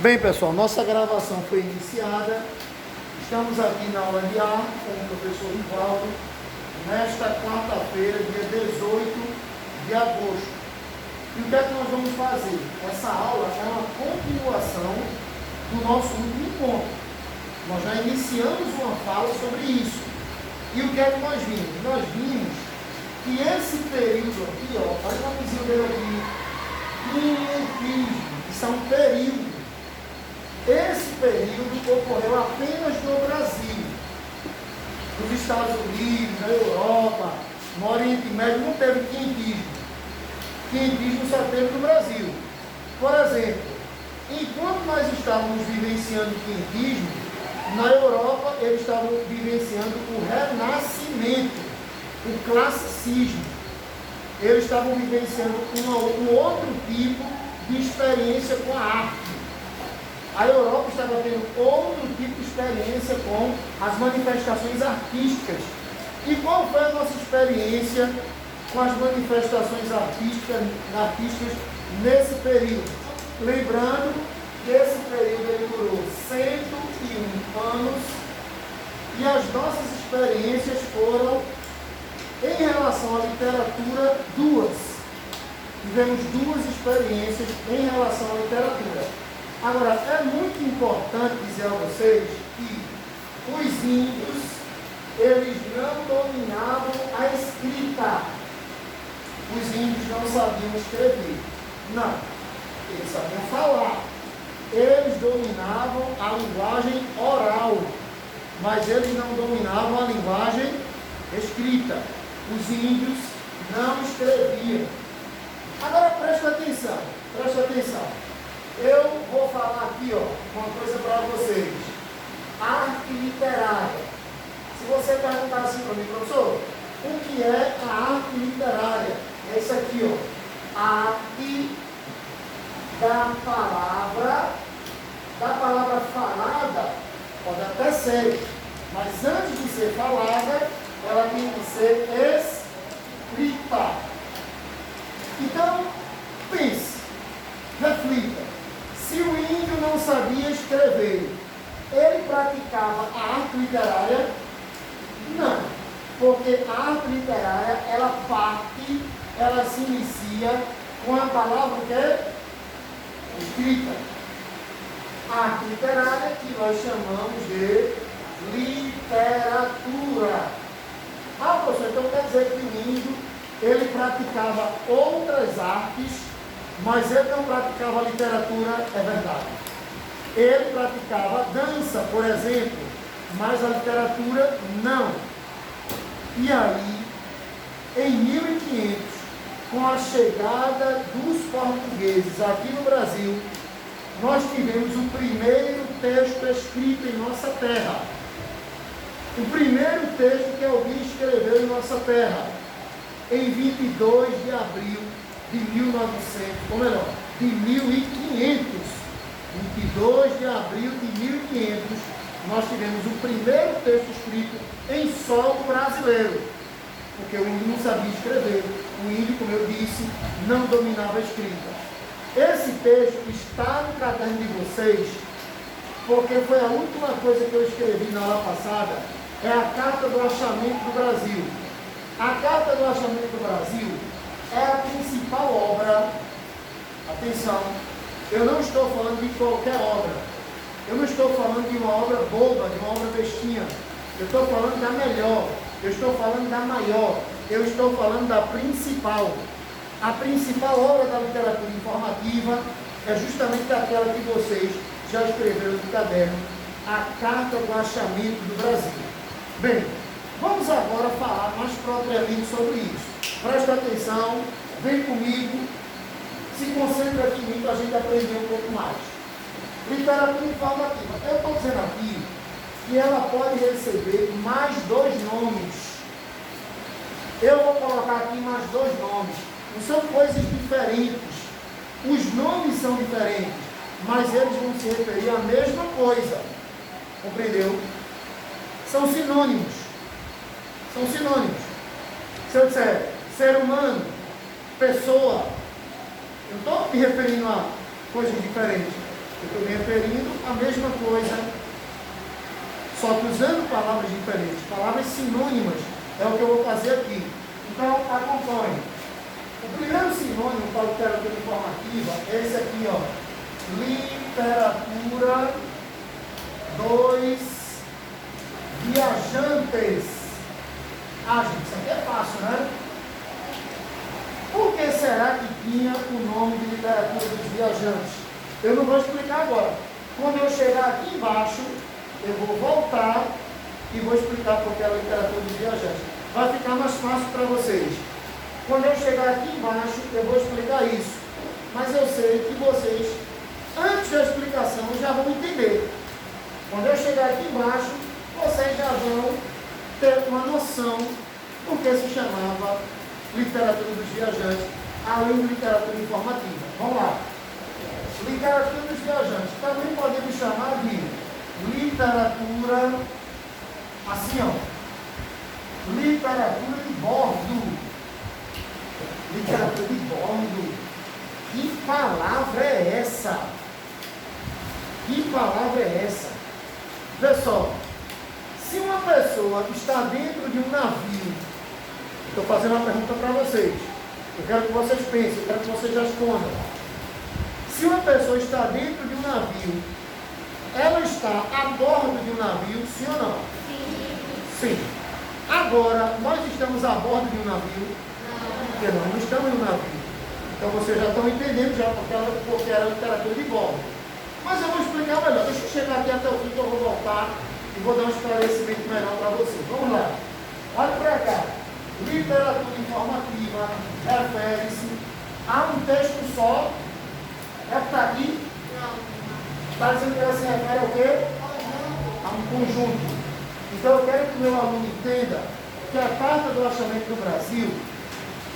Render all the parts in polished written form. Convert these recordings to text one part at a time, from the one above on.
Bem, pessoal, nossa gravação foi iniciada. Estamos aqui na aula de arte com o professor Rivaldo, nesta quarta-feira, dia 18 de agosto. E o que é que nós vamos fazer? Essa aula é uma continuação do nosso último encontro. Nós já iniciamos uma fala sobre isso. E o que é que nós vimos? Nós vimos que esse período aqui, ó, olha o nomezinho dele aqui, clientelismo, isso é um período. Esse período ocorreu apenas no Brasil. Nos Estados Unidos, na Europa, no Oriente Médio, não teve clientelismo. Clientelismo só teve no Brasil. Por exemplo, enquanto nós estávamos vivenciando o clientelismo, na Europa eles estavam vivenciando o renascimento, o classicismo. Eles estavam vivenciando um outro tipo de experiência com a arte. A Europa estava tendo outro tipo de experiência com as manifestações artísticas. E qual foi a nossa experiência com as manifestações artísticas nesse período? Lembrando que esse período ele durou 101 anos e as nossas experiências foram, em relação à literatura, duas. Tivemos duas experiências em relação à literatura. Agora, é muito importante dizer a vocês que os índios, eles não dominavam a escrita. Os índios não sabiam escrever. Não. Eles sabiam falar. Eles dominavam a linguagem oral, mas eles não dominavam a linguagem escrita. Os índios não escreviam. Agora, presta atenção. Presta atenção. Eu vou falar aqui, ó, uma coisa para vocês. Arte literária. Se você perguntar assim para mim, professor, o que é a arte literária? É isso aqui, ó. A arte da palavra falada, pode até ser, mas antes de ser falada, ela tem que ser escrita. Então, pense, reflita. Se o índio não sabia escrever, ele praticava a arte literária? Não, porque a arte literária, ela se inicia com a palavra que é escrita. A arte literária que nós chamamos de literatura. Ah, professor, então quer dizer que o índio, ele praticava outras artes, mas ele não praticava literatura, é verdade. Ele praticava dança, por exemplo, mas a literatura não. E aí, em 1500, com a chegada dos portugueses aqui no Brasil, nós tivemos o primeiro texto escrito em nossa terra. O primeiro texto que alguém escreveu em nossa terra, em 22 de abril de 1900, ou melhor, de 1500, 22 de abril de 1500, nós tivemos o primeiro texto escrito em solo brasileiro, porque o índio não sabia escrever, o índio, como eu disse, não dominava a escrita. Esse texto está no caderno de vocês, porque foi a última coisa que eu escrevi na aula passada, é a Carta do Achamento do Brasil. A Carta do Achamento do Brasil é a principal obra. Atenção, eu não estou falando de qualquer obra. Eu não estou falando de uma obra boba, de uma obra bestinha. Eu estou falando da melhor. Eu estou falando da maior. Eu estou falando da principal. A principal obra da literatura informativa é justamente aquela que vocês já escreveram no caderno, a Carta do Achamento do Brasil. Bem, vamos agora falar mais propriamente sobre isso. Presta atenção, vem comigo, se concentra aqui em mim para a gente aprender um pouco mais. Literatura informativa. Eu estou dizendo aqui que ela pode receber mais dois nomes. Eu vou colocar aqui mais dois nomes. Não são coisas diferentes. Os nomes são diferentes, mas eles vão se referir à mesma coisa. Compreendeu? São sinônimos. São sinônimos. Se eu disser ser humano, pessoa, eu estou me referindo a coisas diferentes. Eu estou me referindo à mesma coisa, só que usando palavras diferentes, palavras sinônimas, é o que eu vou fazer aqui. Então, acompanhe. O primeiro sinônimo para literatura informativa é esse aqui, ó. Literatura dos viajantes. Ah, gente, isso aqui é fácil, né? Por que será que tinha o nome de literatura dos viajantes? Eu não vou explicar agora. Quando eu chegar aqui embaixo, eu vou voltar e vou explicar porque é a literatura dos viajantes. Vai ficar mais fácil para vocês. Quando eu chegar aqui embaixo, eu vou explicar isso. Mas eu sei que vocês, antes da explicação, já vão entender. Quando eu chegar aqui embaixo, vocês já vão ter uma noção do que se chamava literatura dos viajantes, além de literatura informativa. Vamos lá. Literatura dos viajantes. Também podemos chamar de literatura, assim, ó. Literatura de bordo. Literatura de bordo. Que palavra é essa? Que palavra é essa? Pessoal, se uma pessoa está dentro de um navio, estou fazendo uma pergunta para vocês. Eu quero que vocês pensem, eu quero que vocês respondam. Se uma pessoa está dentro de um navio, ela está a bordo de um navio, sim ou não? Sim. Agora, nós estamos a bordo de um navio? Porque nós não estamos em um navio. Então vocês já estão entendendo já porque era literatura de bordo. Mas eu vou explicar melhor. Deixa eu chegar aqui até o fim que eu vou voltar e vou dar um esclarecimento melhor para vocês. Vamos lá. Olha para cá. Literatura informativa refere-se a um texto só. É o que está aqui? Não. Está dizendo que ela se refere ao quê? A um conjunto. Então eu quero que o meu aluno entenda que a Carta do Achamento do Brasil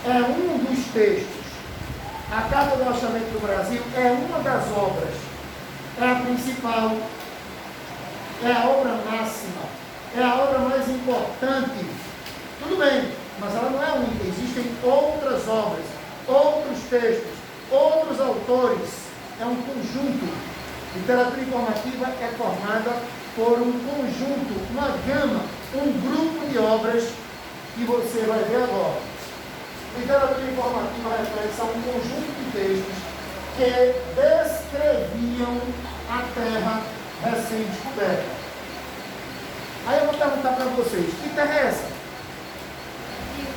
é um dos textos. A Carta do Achamento do Brasil é uma das obras. É a principal. É a obra máxima. É a obra mais importante. Tudo bem, mas ela não é única. Existem outras obras, outros textos, outros autores. É um conjunto. Literatura informativa é formada por um conjunto, uma gama, um grupo de obras que você vai ver agora. Literatura informativa refere-se a um conjunto de textos que descreviam a Terra recém-descoberta. Aí eu vou perguntar para vocês, que terra é essa?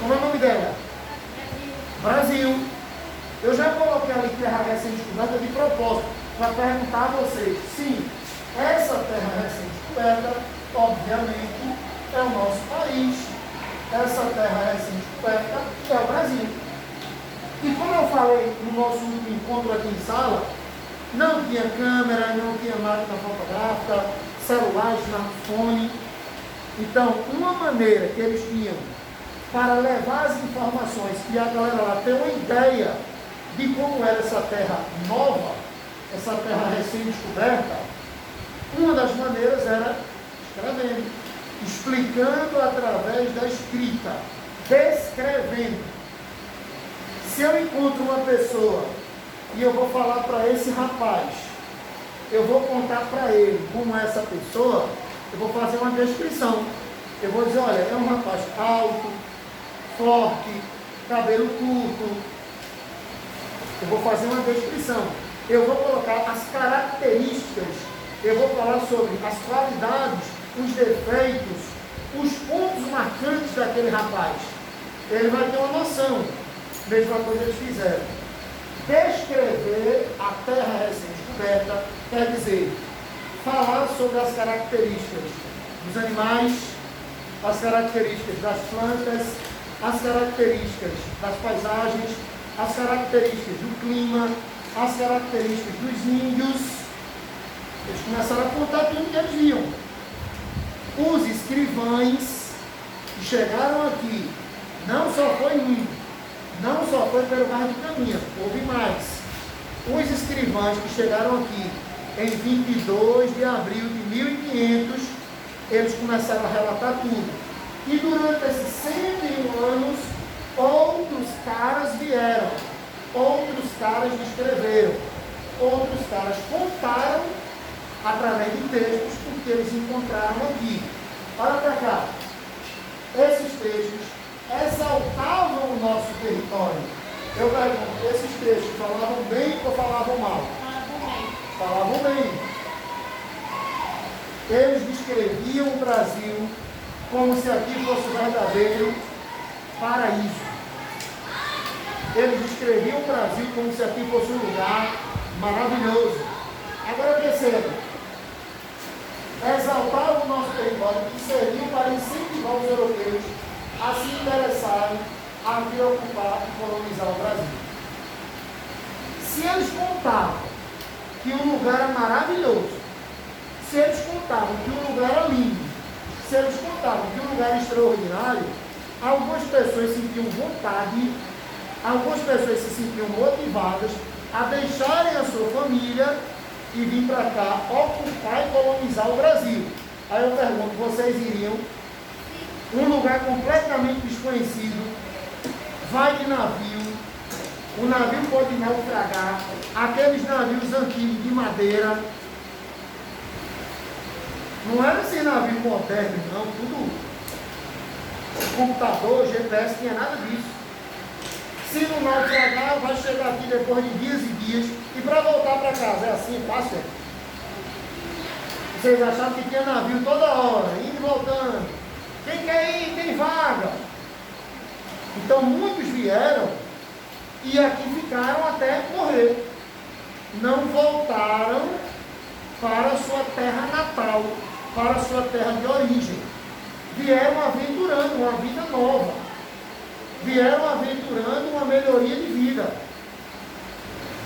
Como é o nome dela? Brasil. Eu já coloquei ali terra recém-descoberta de propósito, para perguntar a vocês. Sim, essa terra recém-descoberta, obviamente, é o nosso país. Essa terra recém-descoberta é o Brasil. E como eu falei no nosso último encontro aqui em sala, não tinha câmera, não tinha máquina fotográfica, celular, smartphone. Então, uma maneira que eles tinham para levar as informações e a galera lá ter uma ideia de como era essa terra nova, essa terra recém-descoberta, uma das maneiras era escrevendo, explicando através da escrita, descrevendo. Se eu encontro uma pessoa e eu vou falar para esse rapaz, eu vou contar para ele como é essa pessoa, eu vou fazer uma descrição. Eu vou dizer, olha, é um rapaz alto, forte, cabelo curto. Eu vou fazer uma descrição. Eu vou colocar as características, eu vou falar sobre as qualidades, os defeitos, os pontos marcantes daquele rapaz. Ele vai ter uma noção. Mesma coisa eles fizeram. Descrever a terra recém-descoberta quer dizer falar sobre as características dos animais, as características das plantas, as características das paisagens, as características do clima, as características dos índios. Eles começaram a contar tudo que eles viam. Os escrivães que chegaram aqui, não só foi um, não só foi pelo mar de caminho, houve mais. Os escrivães que chegaram aqui em 22 de abril de 1500, eles começaram a relatar tudo. E durante esses 101 anos, outros caras vieram, outros caras escreveram. outros caras contaram através de textos porque eles encontraram aqui. Olha para cá. Esses textos exaltavam o nosso território. Eu pergunto, esses textos falavam bem ou falavam mal? Falavam bem. Eles descreviam o Brasil como se aqui fosse o verdadeiro paraíso. Eles descreviam o Brasil como se aqui fosse um lugar maravilhoso. Agora perceba, exaltavam o nosso território e serviam para incentivar os europeus a se interessarem a vir ocupar e colonizar o Brasil. Se eles contavam que o lugar era maravilhoso, se eles contavam que o lugar era lindo, se eles contavam que o lugar era extraordinário, algumas pessoas sentiam vontade, algumas pessoas se sentiam motivadas a deixarem a sua família e vir para cá ocupar e colonizar o Brasil. Aí eu pergunto, vocês iriam? Um lugar completamente desconhecido, vai de navio, o navio pode naufragar, aqueles navios antigos de madeira, não era esse navio moderno, não, tudo computador, GPS, tinha nada disso. Se não naufragar, vai chegar aqui depois de dias e dias, e para voltar para casa, é assim, fácil? Vocês achavam que tinha navio toda hora, indo e voltando. Quem quer ir, tem vaga. Então muitos vieram e aqui ficaram até morrer. Não voltaram para a sua terra natal, para a sua terra de origem. Vieram aventurando uma vida nova. Vieram aventurando uma melhoria de vida.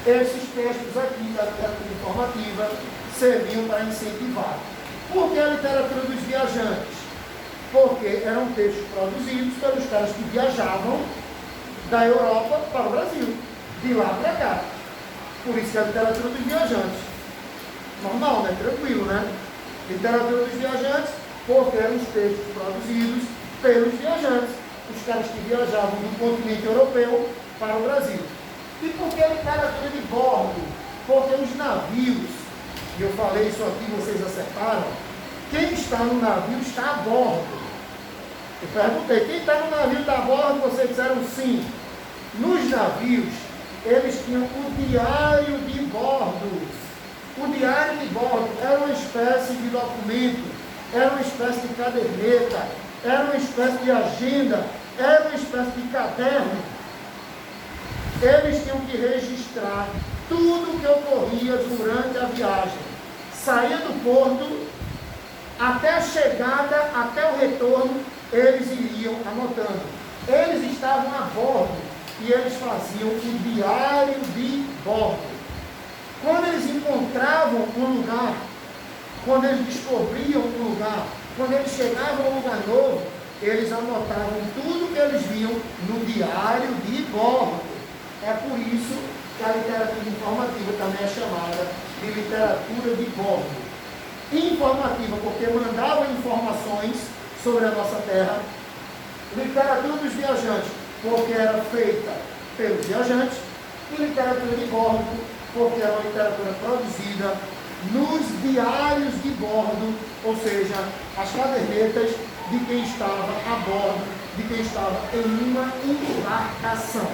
Esses textos aqui da literatura informativa serviam para incentivar. Por que a literatura dos viajantes? Porque eram textos produzidos pelos caras que viajavam da Europa para o Brasil, de lá para cá. Por isso que a literatura dos viajantes. Normal, né? Tranquilo, né? Literatura dos viajantes, porque eram os textos produzidos pelos viajantes, os caras que viajavam do continente europeu para o Brasil. E por que a literatura de bordo? Porque os navios, e eu falei isso aqui, vocês acertaram, quem está no navio está a bordo. Eu perguntei, quem está no navio está a bordo? Vocês disseram sim. Nos navios, eles tinham o diário de bordo. O diário de bordo era uma espécie de documento, era uma espécie de caderneta, era uma espécie de agenda, era uma espécie de caderno. Eles tinham que registrar tudo o que ocorria durante a viagem. Saía do porto, até a chegada, até o retorno, eles iriam anotando. Eles estavam a bordo e eles faziam o diário de bordo. Quando eles encontravam um lugar, quando eles descobriam um lugar, quando eles chegavam a um lugar novo, eles anotavam tudo que eles viam no diário de bordo. É por isso que a literatura informativa também é chamada de literatura de bordo. Informativa, porque mandava informações sobre a nossa terra. Literatura dos viajantes, porque era feita pelos viajantes. E literatura de bordo, porque era uma literatura produzida nos diários de bordo, ou seja, as cadernetas de quem estava a bordo, de quem estava em uma embarcação.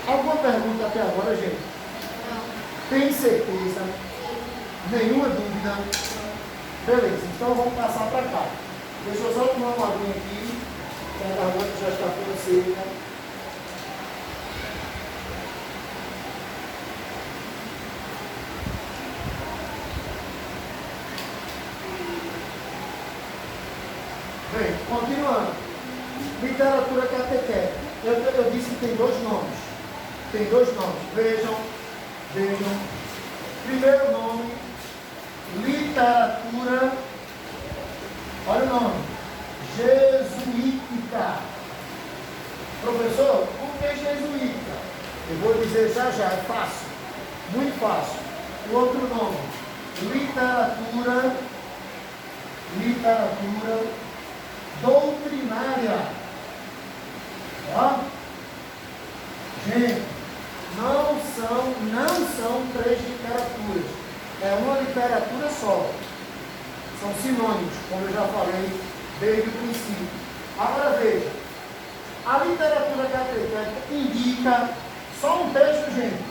Alguma pergunta até agora, gente? Tem certeza? Nenhuma dúvida? Beleza, então vamos passar para cá. Deixa eu só tomar uma aguinha aqui, que a garganta já está toda seca. Bem, continuando. Literatura catequética. Eu disse que tem dois nomes. Tem dois nomes. Vejam. Primeiro nome, literatura, olha o nome, jesuítica. Professor, o que é jesuítica? Eu vou dizer já, é fácil, muito fácil. O outro nome, literatura doutrinária. Ó, gente, não são três literaturas. É uma literatura só. São sinônimos, como eu já falei desde o princípio. Agora veja, a literatura catequética indica só um texto, gente.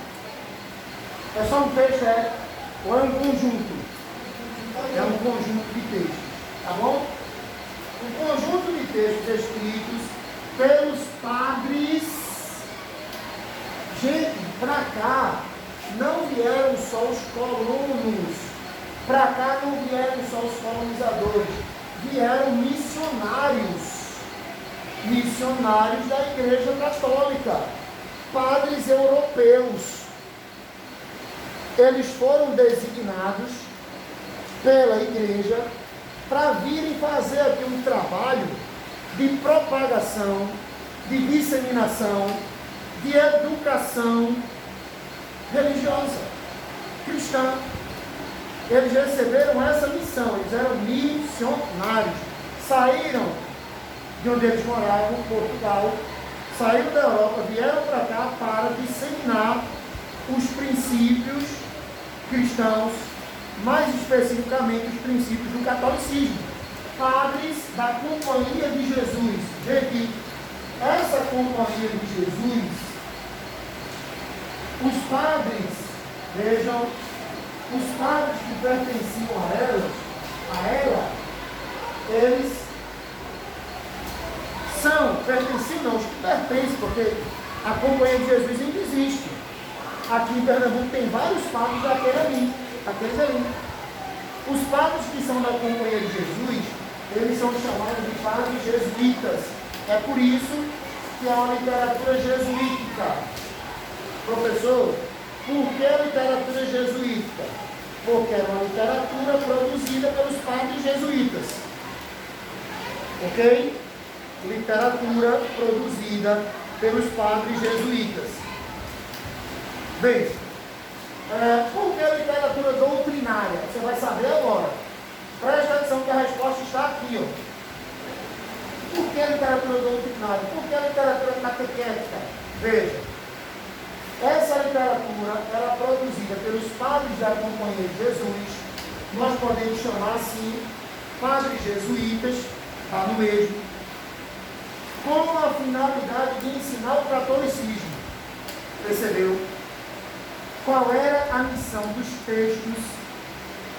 É só um texto, ou é um conjunto? É um conjunto de textos, tá bom? Um conjunto de textos escritos pelos padres. Gente, para cá não vieram só os colonos, para cá não vieram só os colonizadores, vieram missionários da Igreja Católica, padres europeus. Eles foram designados pela Igreja para virem fazer aqui um trabalho de propagação, de disseminação, de educação religiosa, cristã. Eles receberam essa missão, eles eram missionários, saíram de onde eles moravam, Portugal, saíram da Europa, vieram para cá para disseminar os princípios cristãos, mais especificamente os princípios do catolicismo. Padres da Companhia de Jesus. Gente, essa Companhia de Jesus, os padres, vejam, os padres que pertenciam a ela, eles pertenciam não, os que pertencem, porque a Companhia de Jesus ainda existe. Aqui em Pernambuco tem vários padres aqueles ali. Os padres que são da Companhia de Jesus, eles são chamados de padres jesuítas. É por isso que há uma literatura jesuítica. Professor, por que a literatura jesuítica? Porque é uma literatura produzida pelos padres jesuítas. Ok? Literatura produzida pelos padres jesuítas. Bem, por que a literatura doutrinária? Você vai saber agora. Presta atenção que a resposta está aqui. Ó. Por que a literatura doutrinária? Por que a literatura catequética? Veja, essa literatura ela é produzida pelos padres da Companhia de Jesus. Nós podemos chamar assim, padres jesuítas, está no mesmo, com a finalidade de ensinar o catolicismo. Percebeu? Qual era a missão dos textos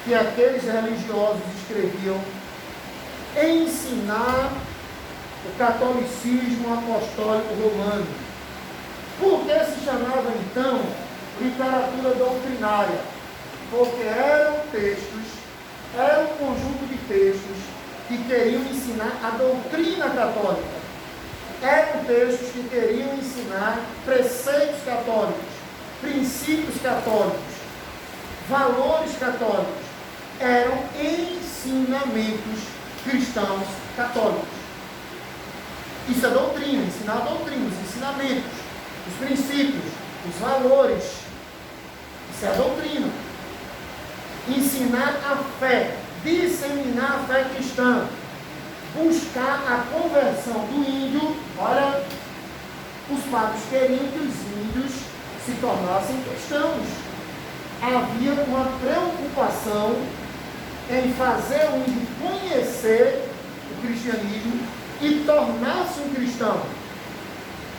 que aqueles religiosos escreviam? Ensinar o catolicismo apostólico romano. Por que se chamava então literatura doutrinária? Porque eram um conjunto de textos que queriam ensinar a doutrina católica. Eram textos que queriam ensinar preceitos católicos, princípios católicos, valores católicos. Eram ensinamentos cristãos católicos. Isso é doutrina, ensinar a doutrina, os ensinamentos, os princípios, os valores. Isso é a doutrina. Ensinar a fé, disseminar a fé cristã, buscar a conversão do índio. Olha, os padres queriam que os índios se tornassem cristãos. Havia uma preocupação em fazer o índio conhecer o cristianismo e tornar-se um cristão.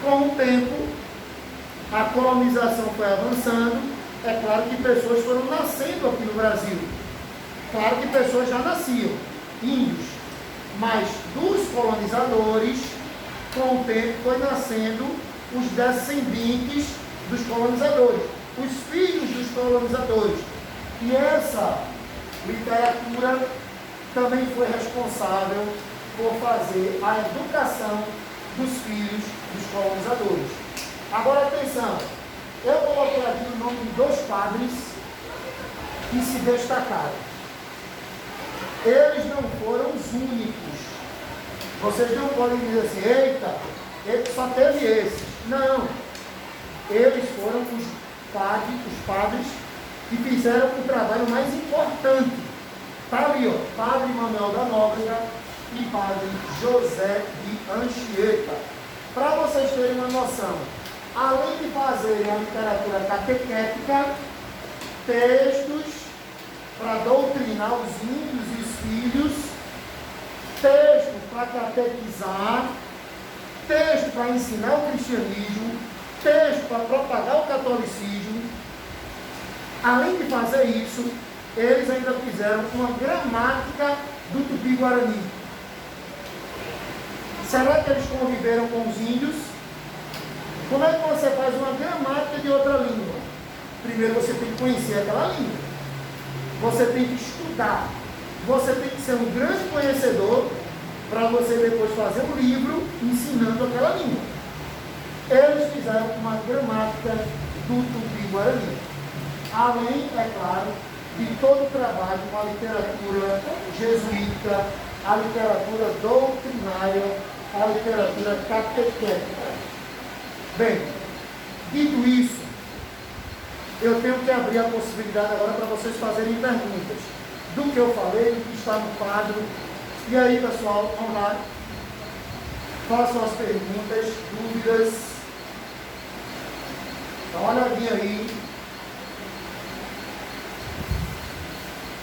Com o tempo, a colonização foi avançando. É claro que pessoas foram nascendo aqui no Brasil. Claro que pessoas já nasciam, índios. Mas dos colonizadores, com o tempo, foi nascendo os descendentes dos colonizadores, os filhos dos colonizadores. E essa literatura também foi responsável por fazer a educação dos filhos dos colonizadores. Agora atenção, eu coloquei aqui o nome de dois padres que se destacaram. Eles não foram os únicos. Vocês não podem dizer assim, eita, ele só teve esses. Não. Eles foram os padres que fizeram o trabalho mais importante. Está ali, ó, Padre Manuel da Nóbrega e Padre José de Anchieta. Para vocês terem uma noção, além de fazerem a literatura catequética, textos para doutrinar os índios e os filhos, textos para catequizar, texto para ensinar o cristianismo, texto para propagar o catolicismo. Além de fazer isso, eles ainda fizeram uma gramática do Tupi-Guarani. Será que eles conviveram com os índios? Como é que você faz uma gramática de outra língua? Primeiro você tem que conhecer aquela língua. Você tem que estudar. Você tem que ser um grande conhecedor para você depois fazer um livro ensinando aquela língua. Eles fizeram uma gramática do Tupi-Guarani. Além, é claro, de todo o trabalho com a literatura jesuítica, a literatura doutrinária, a literatura catequética. Bem, dito isso, eu tenho que abrir a possibilidade agora para vocês fazerem perguntas do que eu falei, do que está no quadro. E aí, pessoal, vamos lá. Façam as perguntas, dúvidas. Dá uma olhadinha aí.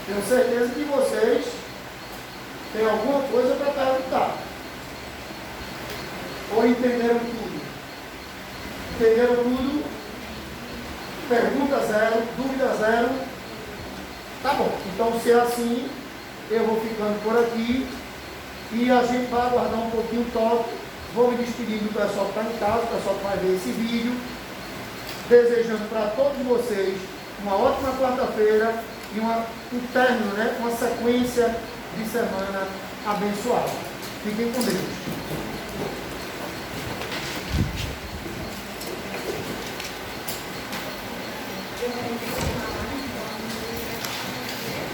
Tenho certeza que vocês têm alguma coisa para perguntar. Ou entenderam tudo? Entenderam tudo? Pergunta zero, dúvida zero. Tá bom, então se é assim, eu vou ficando por aqui e a gente vai aguardar um pouquinho o toque. Vou me despedindo do pessoal que está em casa, o pessoal que vai ver esse vídeo, desejando para todos vocês uma ótima quarta-feira e um término, né? Uma sequência de semana abençoada. Fiquem com Deus.